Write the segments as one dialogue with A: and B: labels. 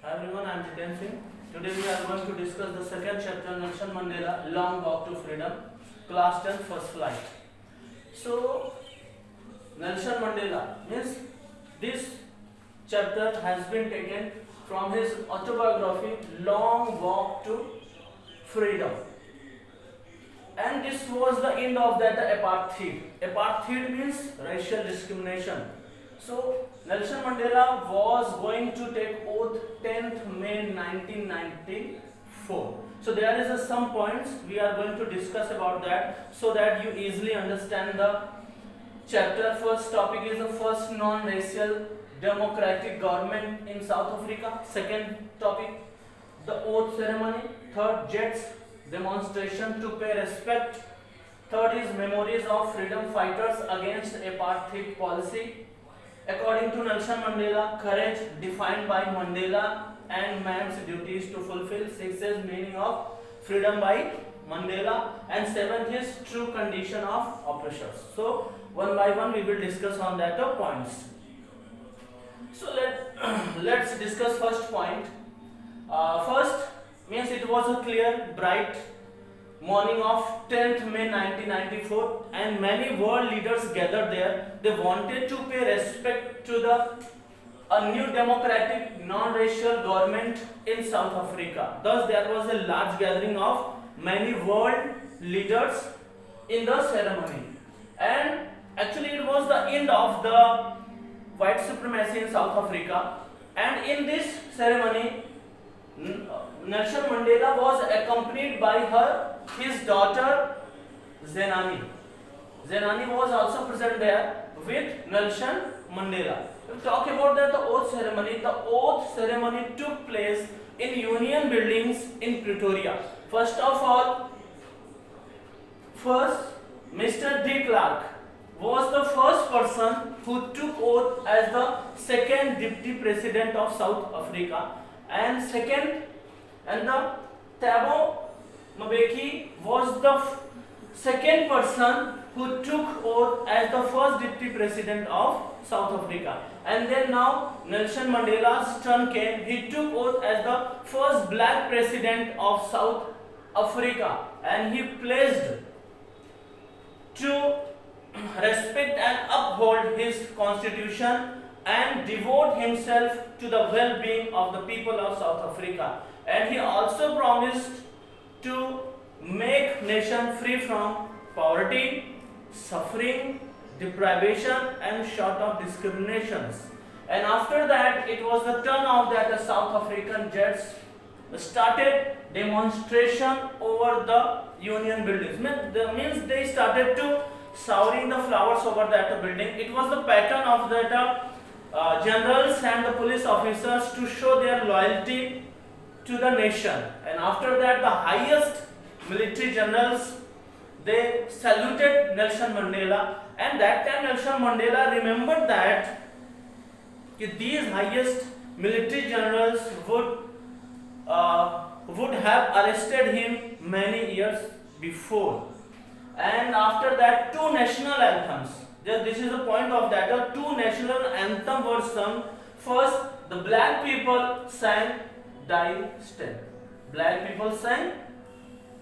A: Hi everyone, I am Jiten Singh. Today we are going to discuss the second chapter, Nelson Mandela, Long Walk to Freedom, Class 10 First Flight. So, Nelson Mandela means this chapter has been taken from his autobiography, Long Walk to Freedom. And this was the end of that apartheid. Apartheid means racial discrimination. So Nelson Mandela was going to take oath 10th May 1994. So there is some points we are going to discuss about that so that you easily understand the chapter. First topic is the first non-racial democratic government in South Africa. Second topic, the oath ceremony. Third, Jets demonstration to pay respect. Third is memories of freedom fighters against apartheid policy. According to Nelson Mandela, courage defined by Mandela and man's duties to fulfill. Sixth is meaning of freedom by Mandela, and seventh is true condition of oppressors. So one by one we will discuss on that points. So let's discuss first point. First means it was a clear, bright morning of 10th May 1994, and many world leaders gathered there. They wanted to pay respect to a new democratic non-racial government in South Africa. Thus there was a large gathering of many world leaders in the ceremony, and actually it was the end of the white supremacy in South Africa. And in this ceremony, Nelson Mandela was accompanied by his daughter Zenani. Zenani was also present there with Nelson Mandela. We talk about that the oath ceremony. The oath ceremony took place in Union Buildings in Pretoria. First of all, Mr. De Klerk was the first person who took oath as the second deputy president of South Africa, and the Thabo Mbeki was the second person who took oath as the first deputy president of South Africa. And then now Nelson Mandela's turn came. He took oath as the first black president of South Africa, and he pledged to respect and uphold his constitution and devote himself to the well-being of the people of South Africa. And he also promised to make nation free from poverty, suffering, deprivation and short of discriminations. And after that, it was the turn of that South African Jets started demonstration over the Union Buildings. Means they started to showering the flowers over that building. It was the pattern of that generals and the police officers to show their loyalty to the nation. And after that, the highest military generals, they saluted Nelson Mandela, and that time Nelson Mandela remembered that these highest military generals would have arrested him many years before. And after that, two national anthems. This is the point of that. Two national anthems were sung. First, the black people sang Die Stand. Black people sang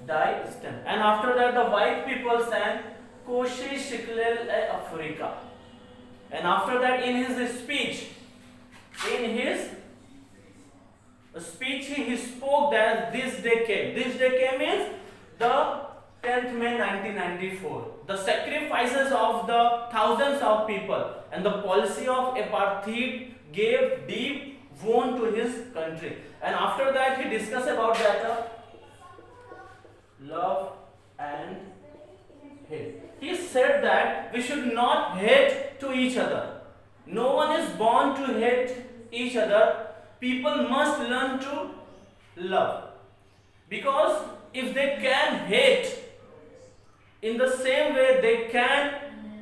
A: Die Stand. And after that, the white people sang Koshi Shiklel e Afrika. And after that, in his speech, he spoke that this day came. This day came means the 10th May 1994. The sacrifices of the thousands of people and the policy of apartheid gave deep wound to his country. And after that, he discussed about that love and hate. He said that we should not hate to each other. No one is born to hate each other. People must learn to love. Because if they can hate, in the same way they can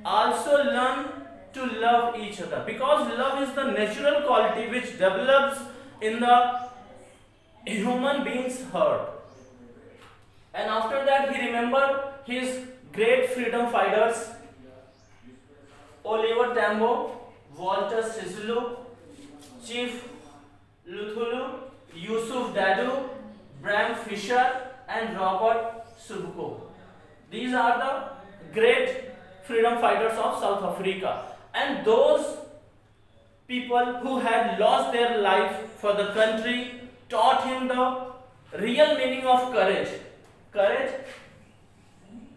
A: also learn to love each other. Because love is the natural quality which develops in the human being's heart. And after that, he remembered his great freedom fighters, Oliver Tambo, Walter Sisulu, Chief Luthuli, Yusuf Dadoo, Bram Fisher, and Robert Subko. These are the great freedom fighters of South Africa, and those people who had lost their life for the country taught him the real meaning of courage. Courage,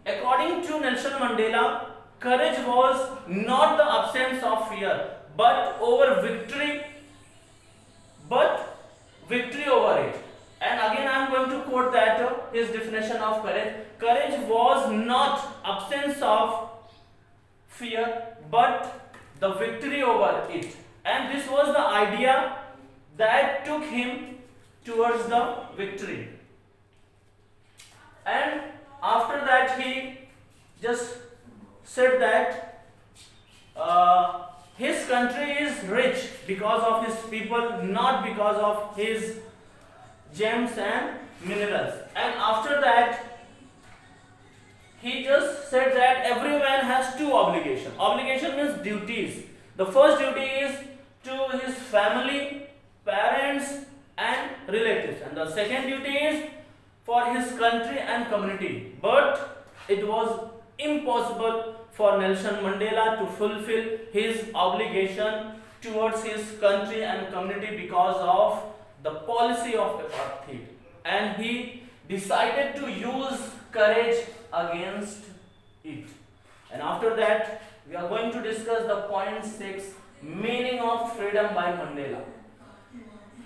A: according to Nelson Mandela, courage was not the absence of fear, but victory over it. And again I am going to quote that his definition of courage. Courage was not absence of fear, but the victory over it. And this was the idea that took him towards the victory. And after that he just said that his country is rich because of his people, not because of his gems and minerals. And after that he just said that every man has two obligations. Obligation means duties. The first duty is to his family, parents and relatives, and the second duty is for his country and community. But it was impossible for Nelson Mandela to fulfill his obligation towards his country and community because of the policy of apartheid, and he decided to use courage against it. And after that we are going to discuss the point 6, meaning of freedom by Mandela.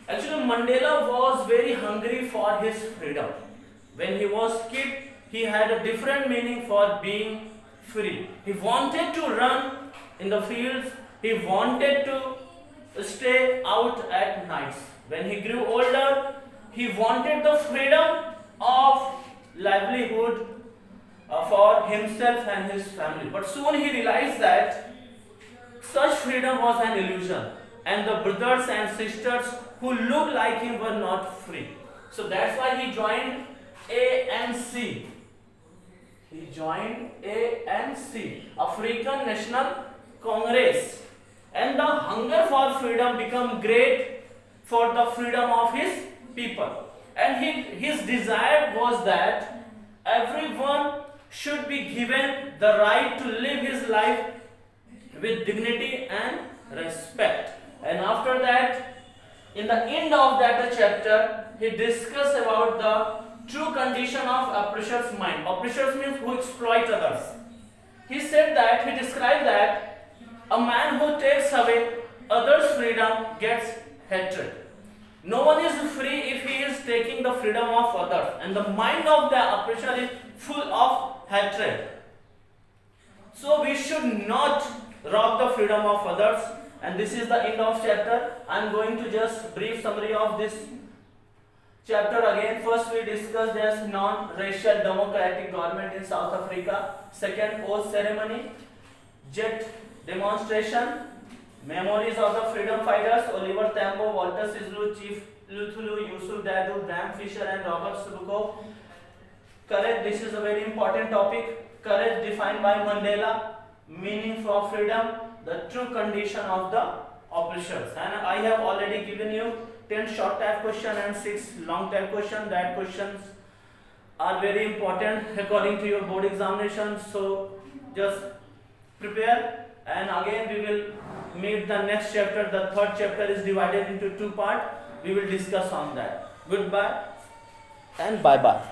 A: Actually Mandela was very hungry for his freedom. When he was kid, he had a different meaning for being free. He wanted to run in the fields, he wanted to stay out at nights. When he grew older, he wanted the freedom of livelihood for himself and his family. But soon he realized that such freedom was an illusion, and the brothers and sisters who looked like him were not free. So that's why he joined ANC. He joined ANC, African National Congress, and the hunger for freedom became great for the freedom of his people. And his desire was that everyone should be given the right to live his life with dignity and respect. And after that, in the end of that chapter, he discussed about the true condition of oppressor's mind. Oppressors means who exploit others. He said that, he described that a man who takes away others' freedom gets hatred. No one is free if he is taking the freedom of others, and the mind of the oppressor is full of hatred. So we should not rob the freedom of others. And this is the end of chapter. I am going to just brief summary of this chapter again. First we discussed this non-racial democratic government in South Africa. Second, oath ceremony, jet demonstration, memories of the freedom fighters, Oliver Tambo, Walter Sisulu, Chief Luthulu, Yusuf Dadoo, Bram Fisher and Robert Subko. Courage, this is a very important topic. Courage defined by Mandela, meaning for freedom, the true condition of the oppressors. And I have already given you 10 short type question and 6 long type question. That questions are very important according to your board examination. So just prepare, and again we will meet the next chapter. The third chapter is divided into 2 parts. We will discuss on that. Goodbye and bye bye.